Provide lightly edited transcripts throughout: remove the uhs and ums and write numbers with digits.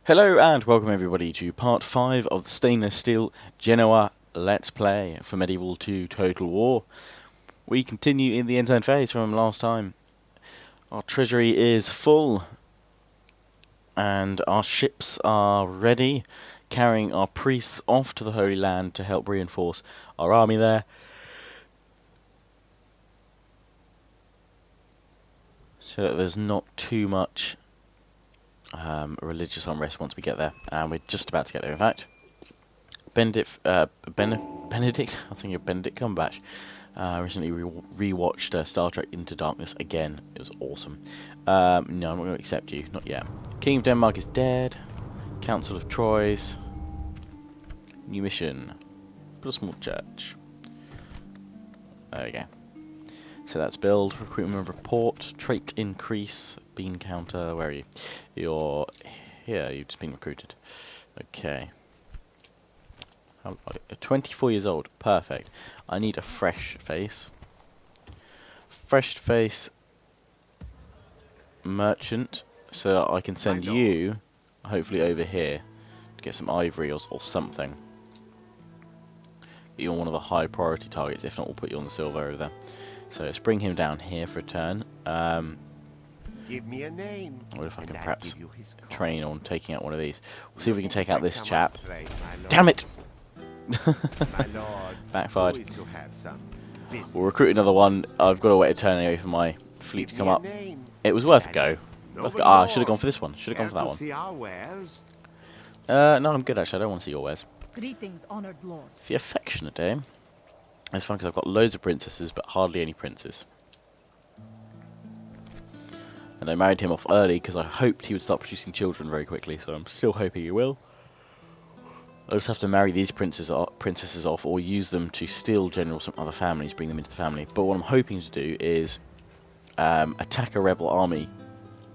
Hello and welcome everybody to part 5 of the stainless steel Genoa Let's Play for Medieval 2 Total War. We continue in the intern phase from last time. Our treasury is full and our ships are ready, carrying our priests off to the Holy Land to help reinforce our army there. So that there's not too much religious unrest once we get there, and we're just about to get there in fact. Benedict, I think of Benedict Cumberbatch, recently rewatched Star Trek Into Darkness again. It was awesome. No, I'm not going to accept you, not yet. King of Denmark is dead. Council of Troyes. New mission. Put a small church. There we go. So that's build, recruitment report, trait increase, bean counter, where are you? You're here, you've just been recruited. Okay. 24 years old, perfect. I need a fresh face. Fresh face merchant, so that I can send you, hopefully over here, to get some ivory or something. Get you on one of the high priority targets, if not we'll put you on the silver over there. So let's bring him down here for a turn. Give me a name. What if I can perhaps train on taking out one of these? We'll see if we can take out this chap. Damn it! Backfired. We'll recruit another one. I've got to wait a turn anyway for my fleet to come up. It was worth a go. I should have gone for this one. Should have gone for that one. No, I'm good actually. I don't want to see your wares. Greetings, honored lord. The affectionate dame. It's fun because I've got loads of princesses, but hardly any princes. And I married him off early because I hoped he would start producing children very quickly, so I'm still hoping he will. I just have to marry these princesses off or use them to steal generals from other families, bring them into the family. But what I'm hoping to do is attack a rebel army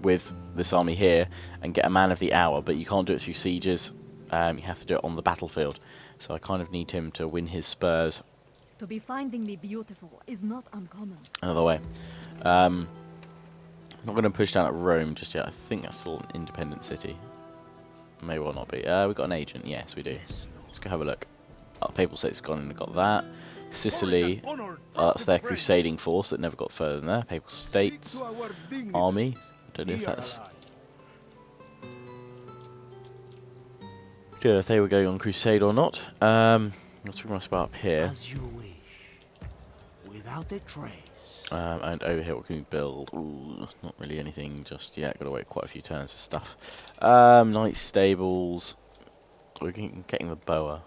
with this army here and get a man of the hour, but you can't do it through sieges. You have to do it on the battlefield. So I kind of need him to win his spurs. To be findingly beautiful is not uncommon. Another way. I'm not going to push down at Rome just yet. I think that's still an independent city. May well not be. We've got an agent. Yes, we do. Let's go have a look. Oh, Papal States have gone and got that. Sicily. That's their crusading force that never got further than there. Papal States. Army. I don't know if that's... Don't know if they were going on crusade or not. Let's bring my spy up here. As you wish. Without a trace. And over here, what can we build? Ooh, not really anything just yet. Got to wait quite a few turns for stuff. Knight stables. We're getting the boa.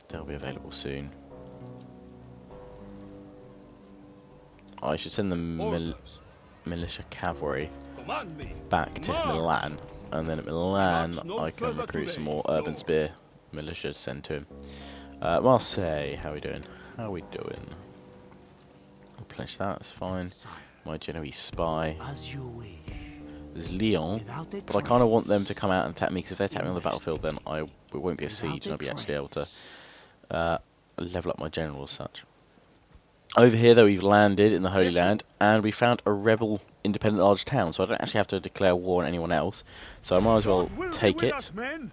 They'll be available soon. I should send the militia cavalry back to Milan, and then at Milan I can recruit some more urban spear militia to send to him. Marseille, how are we doing? How are we doing? I'll replenish that, that's fine. My Genoese spy. There's Lyon, but I kind of want them to come out and attack me, because if they attack me on the battlefield then it won't be a siege and I'll be actually able to level up my general as such. Over here though, we've landed in the Holy Land and we found a rebel independent large town, so I don't actually have to declare war on anyone else, so I might as well take it. So I'm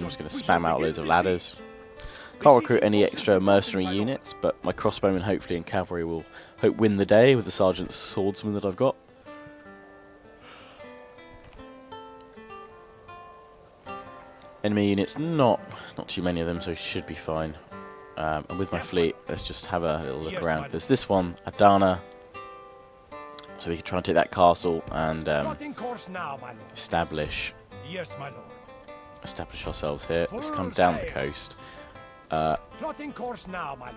just going to spam out loads of ladders. Can't recruit any extra mercenary units, but my crossbowmen hopefully and cavalry will win the day with the sergeant's swordsman that I've got. Enemy units, not too many of them, so should be fine. And with my fleet, let's just have a little look around. There's this one, Adana, so we can try and take that castle and establish ourselves here. Let's come down the coast.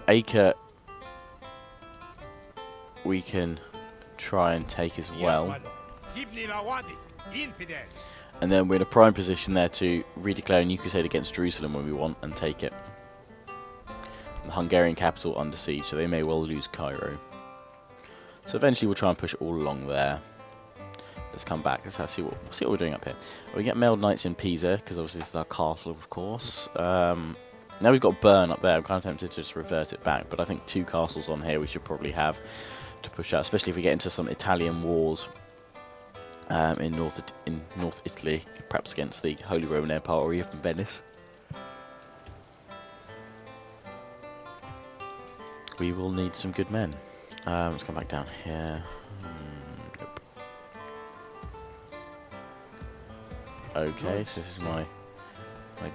Acre we can try and take as well. And then we're in a prime position there to redeclare a new crusade against Jerusalem when we want and take it. The Hungarian capital under siege, so they may well lose Cairo. So eventually we'll try and push it all along there. Let's come back. Let's see what we're doing up here. We get mailed knights in Pisa, because obviously this is our castle, of course. Now we've got Bern up there. I'm kind of tempted to just revert it back, but I think 2 castles on here we should probably have to push out, especially if we get into some Italian wars in North Italy, perhaps against the Holy Roman Empire or even Venice. We will need some good men. Let's come back down here. Nope. Okay, so this is my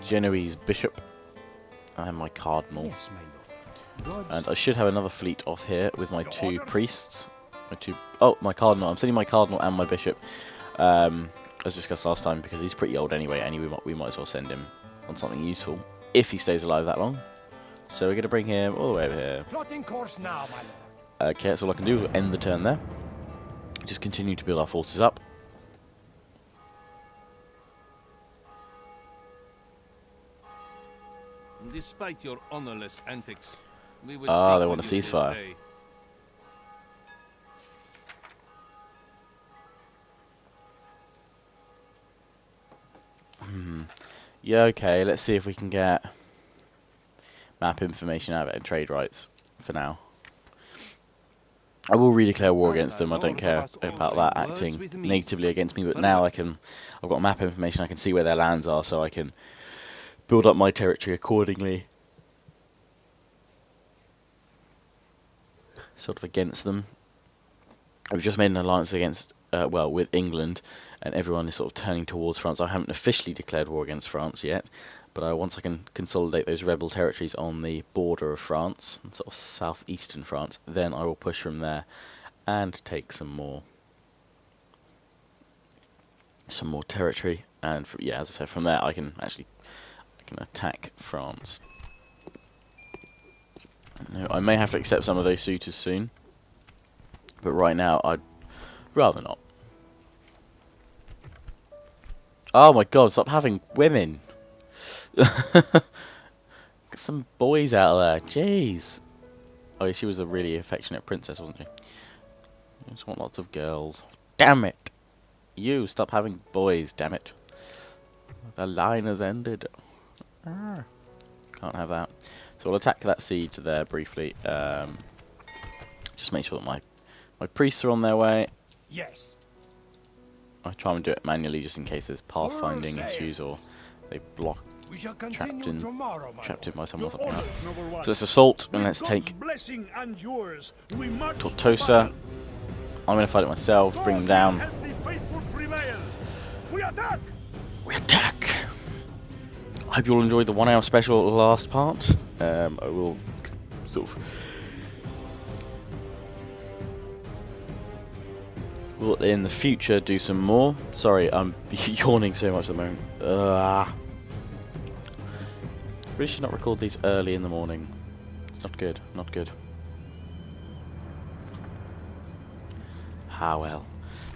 Genoese bishop and my cardinal. Yes, my lord. And I should have another fleet off here with my two priests. My cardinal. I'm sending my cardinal and my bishop, as discussed last time, because he's pretty old anyway, and we might as well send him on something useful if he stays alive that long. So we're going to bring him all the way over here. Plotting course now, my lord. Okay, that's all I can do. We'll end the turn there. Just continue to build our forces up. Despite your honorless antics, we will Ah, speak they want with a you this ceasefire. day. Yeah, okay, let's see if we can get map information out of it and trade rights for now. I will redeclare war against them. I don't care about that acting negatively against me, but now I've got map information, I can see where their lands are, so I can build up my territory accordingly. Sort of against them. We've just made an alliance against, with England, and everyone is sort of turning towards France. I haven't officially declared war against France yet, but once I can consolidate those rebel territories on the border of France, sort of southeastern France, then I will push from there and take some more territory. And yeah, as I said, from there I can attack France. No, I may have to accept some of those suitors soon, but right now I'd rather not. Oh my god, stop having women! Get some boys out of there, jeez! Oh, she was a really affectionate princess, wasn't she? I just want lots of girls. Damn it! You, stop having boys, damn it. The line has ended. Can't have that. So we'll attack that siege there briefly. Just make sure that my priests are on their way. Yes. I try and do it manually just in case there's pathfinding issues or they block We shall trapped continue in tomorrow, my trapped in lord. by someone or something like that. Noble one. So let's assault and With let's God's take blessing and yours, we march to Tortosa. battle. I'm going to fight it myself, bring them down. God will help the faithful prevail. We attack! We attack! I hope you all enjoyed the 1 hour special last part. I will sort of... will in the future do some more. Sorry, I'm yawning so much at the moment. Really should not record these early in the morning. It's not good, not good. Ah well.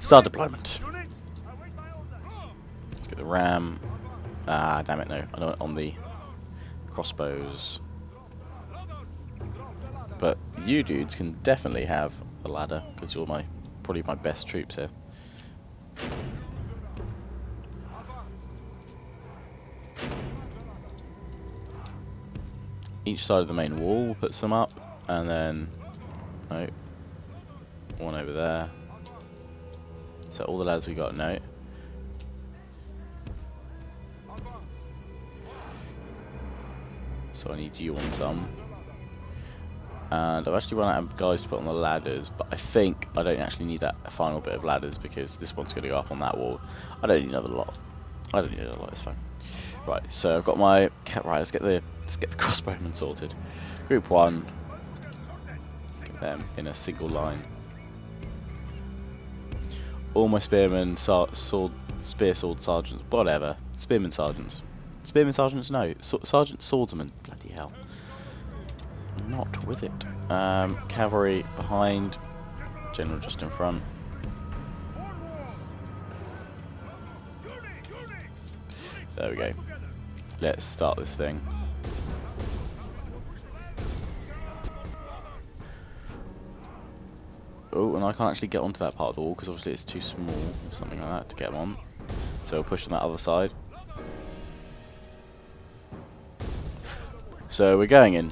Start deployment. Units, await my order. Let's get the ram. Ah, damn it, no. I know it on the crossbows. But you dudes can definitely have a ladder, because you're probably my best troops here. Each side of the main wall, we'll put some up, and then... no. One over there. So all the lads we got, no. So I need you on some. And I've actually run out of guys to put on the ladders, but I think I don't actually need that final bit of ladders because this one's going to go up on that wall. I don't need another lot. I don't need another lot, it's fine. Right, so I've got my right, let's get the crossbowmen sorted. Group 1. Get them in a single line. All my spearmen, spear sword sergeants, whatever. Spearmen sergeants. Spearmen sergeants? No. Sergeant swordsman. Bloody hell. I'm not with it. Cavalry behind. General just in front. There we go. Let's start this thing. Oh, and I can't actually get onto that part of the wall because obviously it's too small or something like that to get them on. So we'll push on that other side. So we're going in.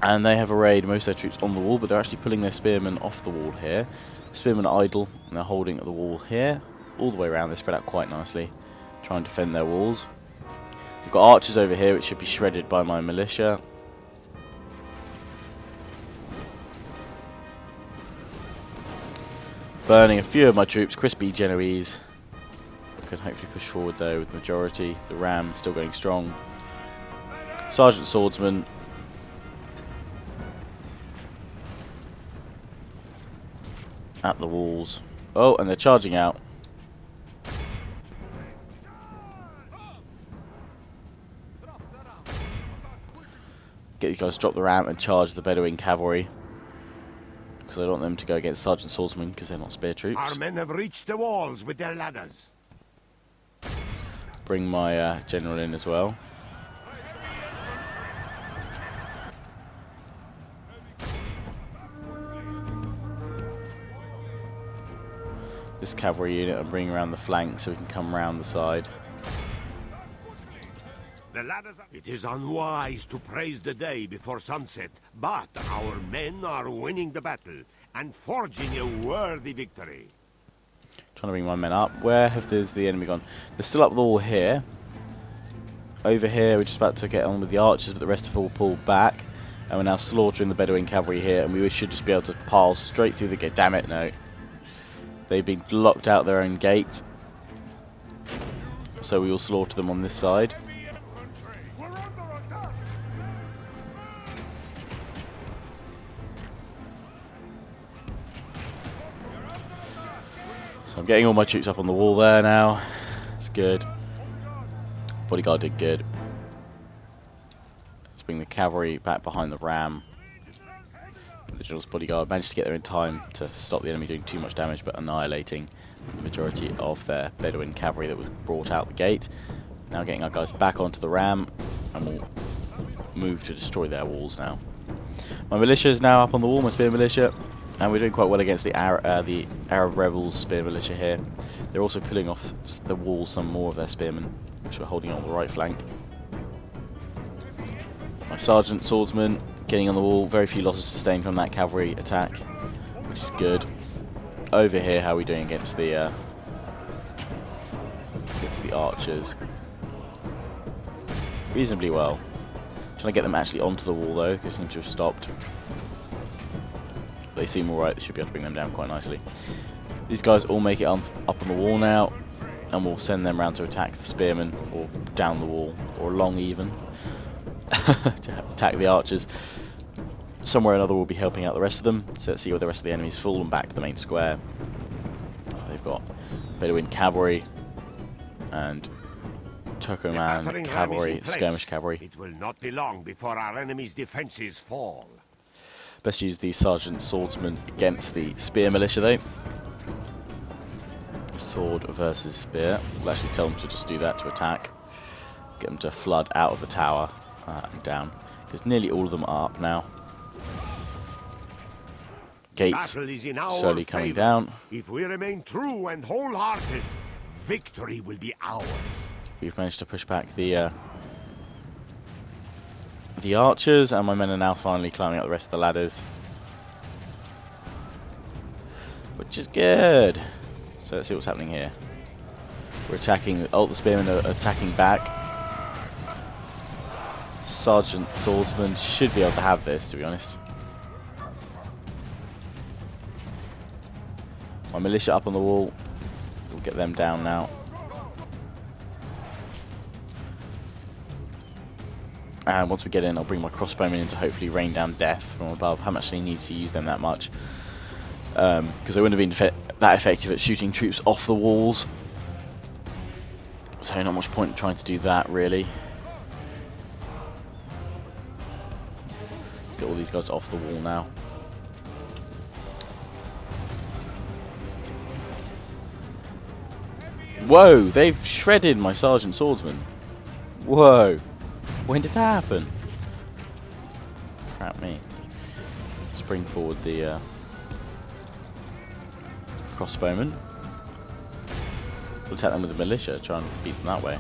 And they have arrayed most of their troops on the wall, but they're actually pulling their spearmen off the wall here. Spearmen are idle, and they're holding at the wall here. all the way around. They spread out quite nicely. Try and defend their walls. We've got archers over here, which should be shredded by my militia. Burning a few of my troops. Crispy Genoese. Can hopefully push forward though with the majority. The ram still going strong. Sergeant Swordsman. At the walls. Oh, and they're charging out. Get these guys to drop the ram and charge the Bedouin cavalry. Because I don't want them to go against Sergeant Swordsman because they're not spear troops. Our men have reached the walls with their ladders. Bring my general in as well. This cavalry unit I'm bringing around the flank so we can come around the side. The ladders are... It is unwise to praise the day before sunset, but our men are winning the battle and forging a worthy victory. Trying to bring my men up. Where have the enemy gone? They're still up the wall here. Over here we're just about to get on with the archers, but the rest have all pulled back. And we're now slaughtering the Bedouin cavalry here, and we should just be able to pile straight through the gate. Damn it, no. They've been locked out their own gate. So we will slaughter them on this side. So I'm getting all my troops up on the wall there now. It's good. Bodyguard did good. Let's bring the cavalry back behind the ram. The general's bodyguard managed to get there in time to stop the enemy doing too much damage, but annihilating the majority of their Bedouin cavalry that was brought out the gate. Now getting our guys back onto the ram, and we'll move to destroy their walls now. My militia is now up on the wall, my spear militia, and we're doing quite well against the Arab rebels spear militia here. They're also pulling off the wall some more of their spearmen, which we're holding on the right flank. My sergeant swordsman getting on the wall, very few losses sustained from that cavalry attack, which is good. Over here, how are we doing against the archers? Reasonably well. Trying to get them actually onto the wall though, because they seem to have stopped. They seem alright, they should be able to bring them down quite nicely. These guys all make it up on the wall now, and we'll send them round to attack the spearmen, or down the wall, or along even, to attack the archers. Somewhere or another we'll be helping out the rest of them, so let's see where the rest of the enemy's fallen back to the main square. They've got Bedouin cavalry, and Turkoman cavalry, skirmish cavalry. It will not be long before our enemy's defenses fall. Best use the sergeant swordsman against the spear militia though. Sword versus spear. We'll actually tell them to just do that to attack. Get them to flood out of the tower and down. Because nearly all of them are up now. Gates slowly coming down. If we remain true and wholehearted, victory will be ours. We've managed to push back the archers, and my men are now finally climbing up the rest of the ladders, which is good. So let's see what's happening here. We're attacking. Oh, the spearmen are attacking back. Sergeant swordsman should be able to have this, to be honest. My militia up on the wall. We'll get them down now. And once we get in, I'll bring my crossbowmen in to hopefully rain down death from above. I haven't actually needed to use them that much, because they wouldn't have been that effective at shooting troops off the walls. So not much point in trying to do that, really. Let's get all these guys off the wall now. Whoa, they've shredded my sergeant swordsman. Whoa. When did that happen? Crap me. Let's bring forward the crossbowmen. We'll attack them with the militia, try and beat them that way.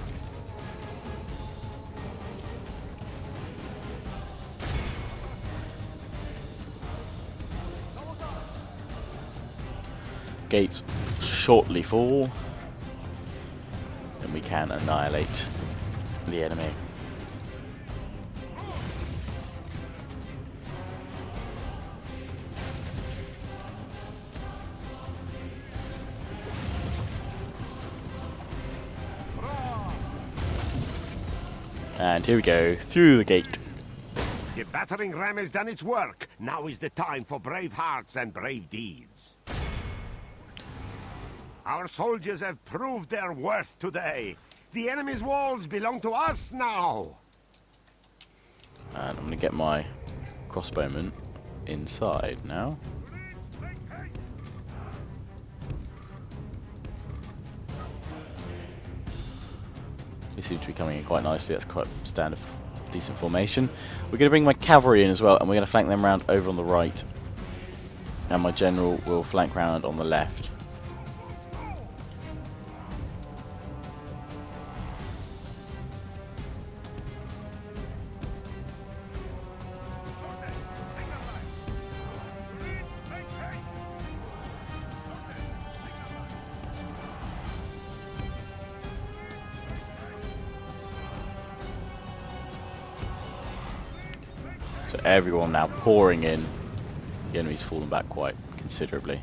Gates shortly fall. we can annihilate the enemy. And here we go, through the gate. The battering ram has done its work. Now is the time for brave hearts and brave deeds. Our soldiers have proved their worth today. The enemy's walls belong to us now. And I'm going to get my crossbowman inside now. They seem to be coming in quite nicely. That's quite standard, decent formation. We're going to bring my cavalry in as well, and we're going to flank them round over on the right. And my general will flank round on the left. So everyone now pouring in. The enemy's fallen back quite considerably.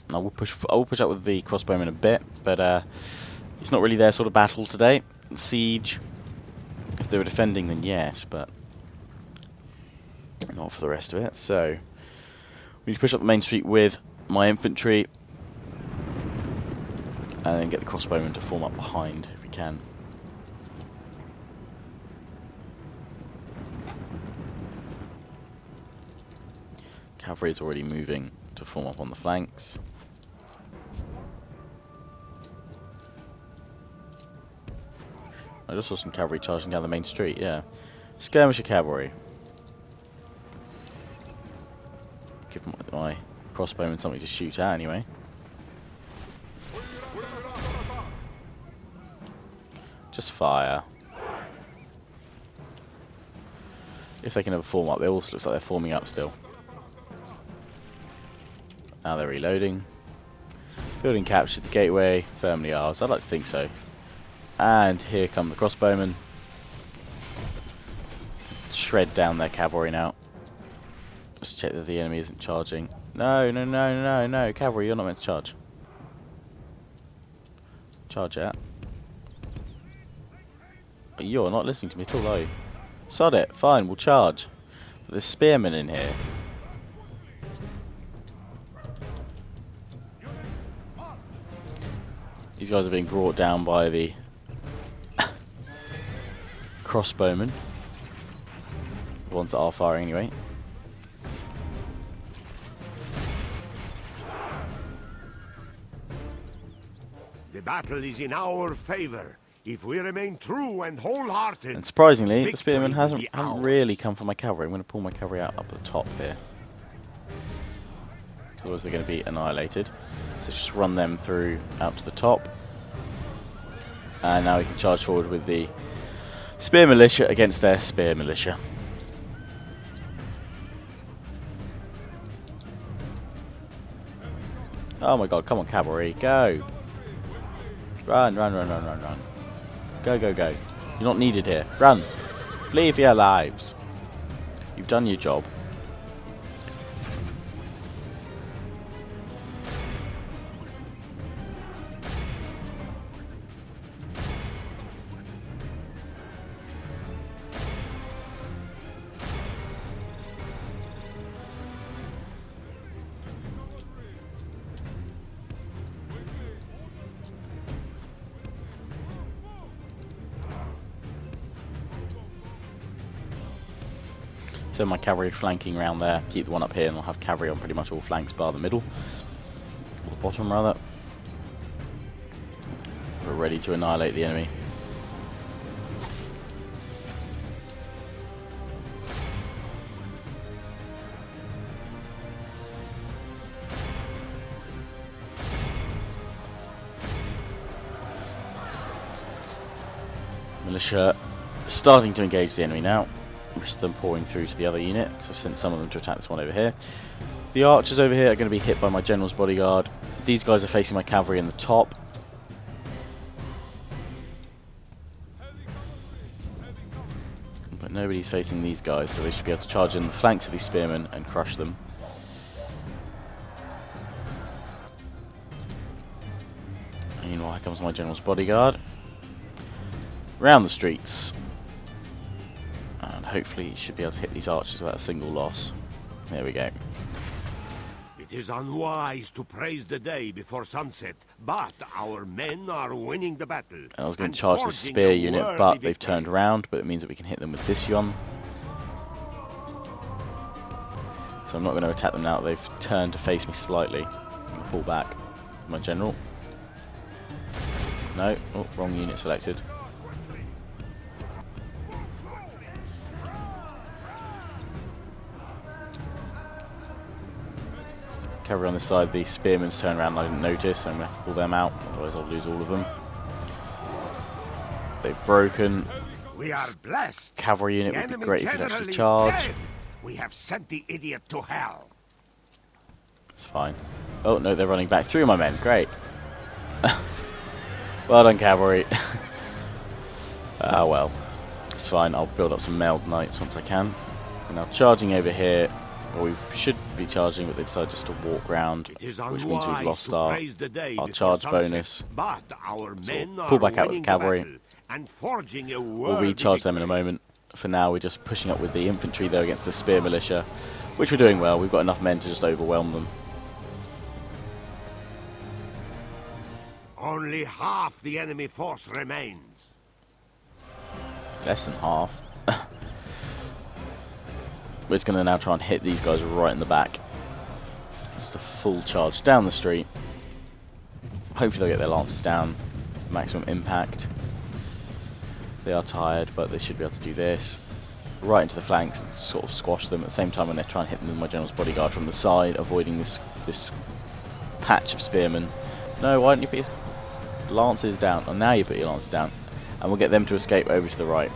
And I will push up with the crossbowmen a bit, but it's not really their sort of battle today. Siege. If they were defending, then yes, but not for the rest of it. So we need to push up the main street with my infantry, and then get the crossbowmen to form up behind if we can. Cavalry is already moving to form up on the flanks. I just saw some cavalry charging down the main street, yeah. Skirmisher cavalry. Give my crossbowmen something to shoot at anyway. Just fire. If they can ever form up, it also looks like they're forming up still. Now they're reloading. Building captured the gateway, firmly ours. I'd like to think so. And here come the crossbowmen. Shred down their cavalry now. Just check that the enemy isn't charging. No, no, no, no, no. Cavalry, you're not meant to charge. Charge at. You're not listening to me at all, are you? Sod it. Fine, we'll charge. But there's spearmen in here. These guys are being brought down by the crossbowmen. The ones that are firing anyway. The battle is in our favor. If we remain true and wholehearted. And surprisingly, the spearmen haven't really come for my cavalry. I'm going to pull my cavalry out up the top here. Otherwise they're going to be annihilated. So just run them through out to the top. And now we can charge forward with the spear militia against their spear militia. Oh my god, come on cavalry, go! Run, run, run, run, run, run. Go, go, go. You're not needed here. Run! Flee for your lives. You've done your job. So my cavalry flanking around there, keep the one up here, and I'll have cavalry on pretty much all flanks bar the middle. Or the bottom rather. We're ready to annihilate the enemy. Militia starting to engage the enemy now. Risk them pouring through to the other unit, because I've sent some of them to attack this one over here. The archers over here are going to be hit by my general's bodyguard. These guys are facing my cavalry in the top. But nobody's facing these guys, so they should be able to charge in the flanks of these spearmen and crush them. And meanwhile, here comes my general's bodyguard. Round the streets. And hopefully he should be able to hit these archers without a single loss. There we go. It is unwise to praise the day before sunset, but our men are winning the battle. And I was going and to charge the forging spear a unit, worthy but they've victory. turned around, but it means that we can hit them with this yon. So I'm not going to attack them now. They've turned to face me slightly. I'm going to pull back. My general. No, oh, wrong unit selected. Cavalry on this side, the spearmen's turn around and I didn't notice, so I'm going to have to pull them out, otherwise I'll lose all of them. They've broken. We are blessed. Cavalry unit The would be enemy great if you'd general actually is charge. dead. We have sent the idiot to hell. It's fine. Oh no, they're running back through my men. Great. Well done, cavalry. Ah well. It's fine. I'll build up some mailed knights once I can. We're now charging over here. Well, we should be charging, but they decided just to walk round, It is which means we've unwise lost to our praise the day before charge sunset, bonus. But our So men we'll are pull back out with winning the cavalry. battle and forging a We'll worthy recharge them in a victory. moment. For now, we're just pushing up with the infantry though against the spear militia, which we're doing well. We've got enough men to just overwhelm them. Only half the enemy force remains. Less than half. We're just going to now try and hit these guys right in the back. Just a full charge down the street. Hopefully they'll get their lances down. Maximum impact. They are tired, but they should be able to do this. Right into the flanks and sort of squash them. At the same time, when they're trying to hit them with my general's bodyguard from the side, avoiding this patch of spearmen. No, why don't you put your lances down? Oh, now you put your lances down. And we'll get them to escape over to the right.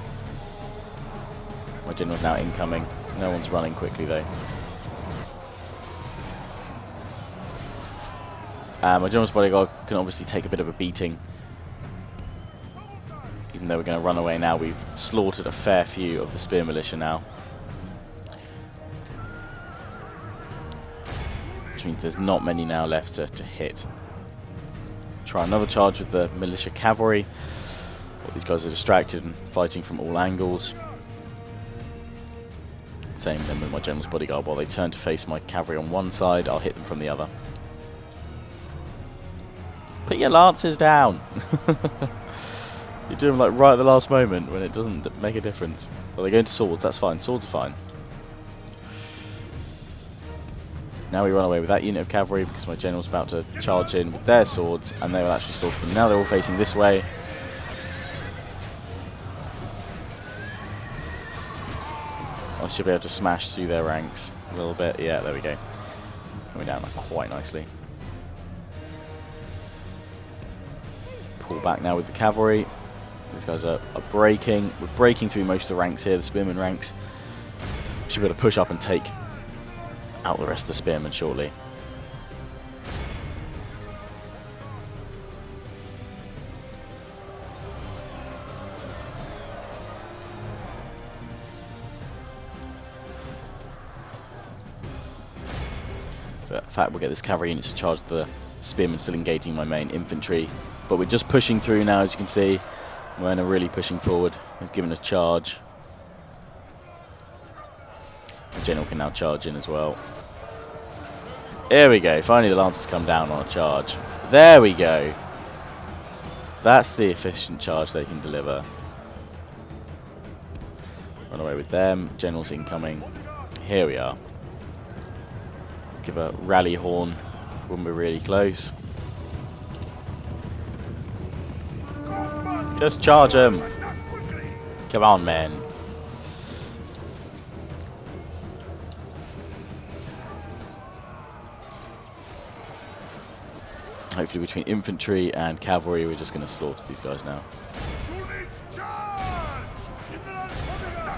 My general's now incoming. No one's running quickly though. My general's bodyguard can obviously take a bit of a beating. Even though we're going to run away now, we've slaughtered a fair few of the spear militia now. Which means there's not many now left to hit. Try another charge with the militia cavalry. Well, these guys are distracted and fighting from all angles. Same then with my general's bodyguard. While they turn to face my cavalry on one side, I'll hit them from the other. Put your lances down! You do them like right at the last moment when it doesn't make a difference. Well, they're going to swords, that's fine. Swords are fine. Now we run away with that unit of cavalry because my general's about to charge in with their swords and they will actually slaughter them. Now they're all facing this way. I should be able to smash through their ranks a little bit. Yeah, there we go. Coming down quite nicely. Pull back now with the cavalry. These guys are breaking. We're breaking through most of the ranks here, the spearmen ranks. Should be able to push up and take out the rest of the spearmen shortly. But in fact, we'll get this cavalry unit to charge the spearmen still engaging my main infantry. But we're just pushing through now, as you can see. We're really pushing forward. We've given a charge. The general can now charge in as well. Here we go. Finally the lancers come down on a charge. There we go. That's the efficient charge they can deliver. Run away with them. General's incoming. Here we are. Give a rally horn when we're really close. Just charge them. Come on, men. Hopefully between infantry and cavalry we're just going to slaughter these guys now.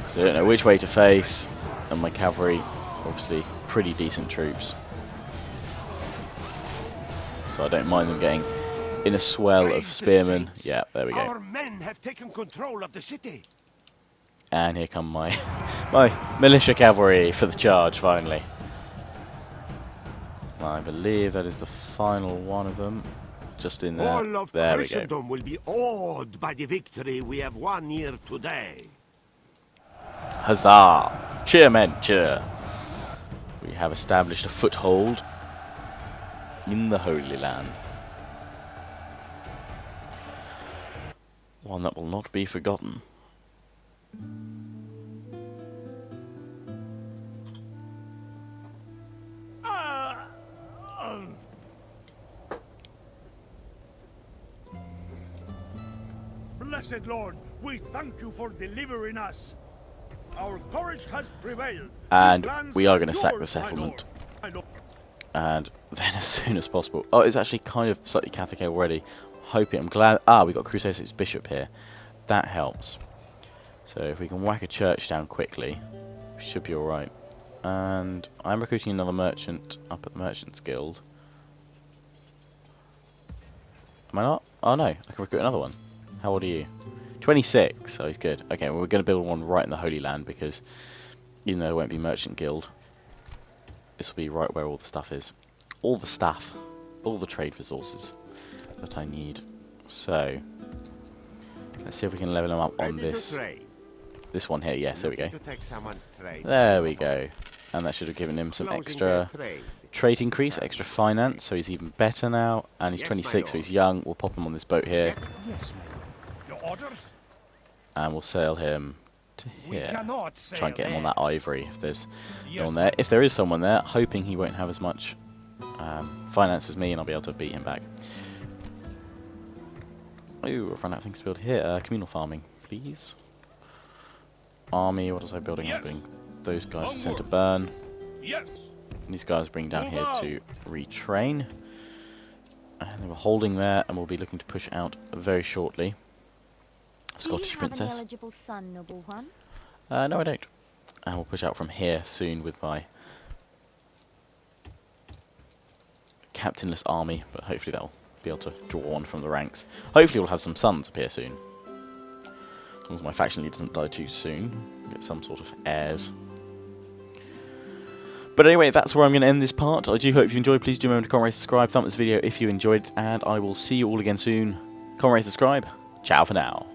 So I don't know which way to face, and my cavalry, obviously pretty decent troops. so I don't mind them getting in a swell of spearmen. Yeah, there we go. Our men have taken control of the city. And here come my my militia cavalry for the charge, finally. I believe that is the final one of them. Just in there. All of There we go. Christendom will be awed by the victory we have won here today. Huzzah! Cheer, men, cheer! We have established a foothold in the Holy Land. One that will not be forgotten. Blessed Lord, we thank you for delivering us. Our courage has prevailed. And These lands we are are going to sack the yours, my settlement. lord. My lord. And then as soon as possible. Oh, it's actually kind of slightly Catholic already. Hoping, I'm glad. Ah, we got Crusade 6 Bishop here. That helps. So if we can whack a church down quickly, we should be alright. And I'm recruiting another merchant up at the Merchants Guild. Am I not? Oh no, I can recruit another one. How old are you? 26, so he's good. Okay, well we're going to build one right in the Holy Land because even though there won't be Merchant Guild, this will be right where all the stuff is. All the stuff. All the trade resources that I need. So, let's see if we can level him up on this one here. Yes, there we go. There we go. And that should have given him some extra trade increase, extra finance, so he's even better now. And he's 26, so he's young. We'll pop him on this boat here. Yes, my lord. Your orders? And we'll sail him to We here. cannot sail Try and get him on there. that ivory if there's no Yes, one there. If there is someone there, hoping he won't have as much finance as me and I'll be able to beat him back. Ooh, I've run out of things to build here. Communal farming, please. Army, what was I building? I'm building those guys to send to burn. Yes. These guys bring down here to retrain. And they were holding there and we'll be looking to push out very shortly. Scottish princess. An eligible son, noble one? No, I don't. And we'll push out from here soon with my captainless army, but hopefully that'll be able to draw one from the ranks. Hopefully we'll have some sons appear soon. As long as my faction leader doesn't die too soon. Get some sort of heirs. But anyway, that's where I'm going to end this part. I do hope you enjoyed. Please do remember to comment, rate, subscribe, thumb this video if you enjoyed, and I will see you all again soon. Comment, rate, subscribe. Ciao for now.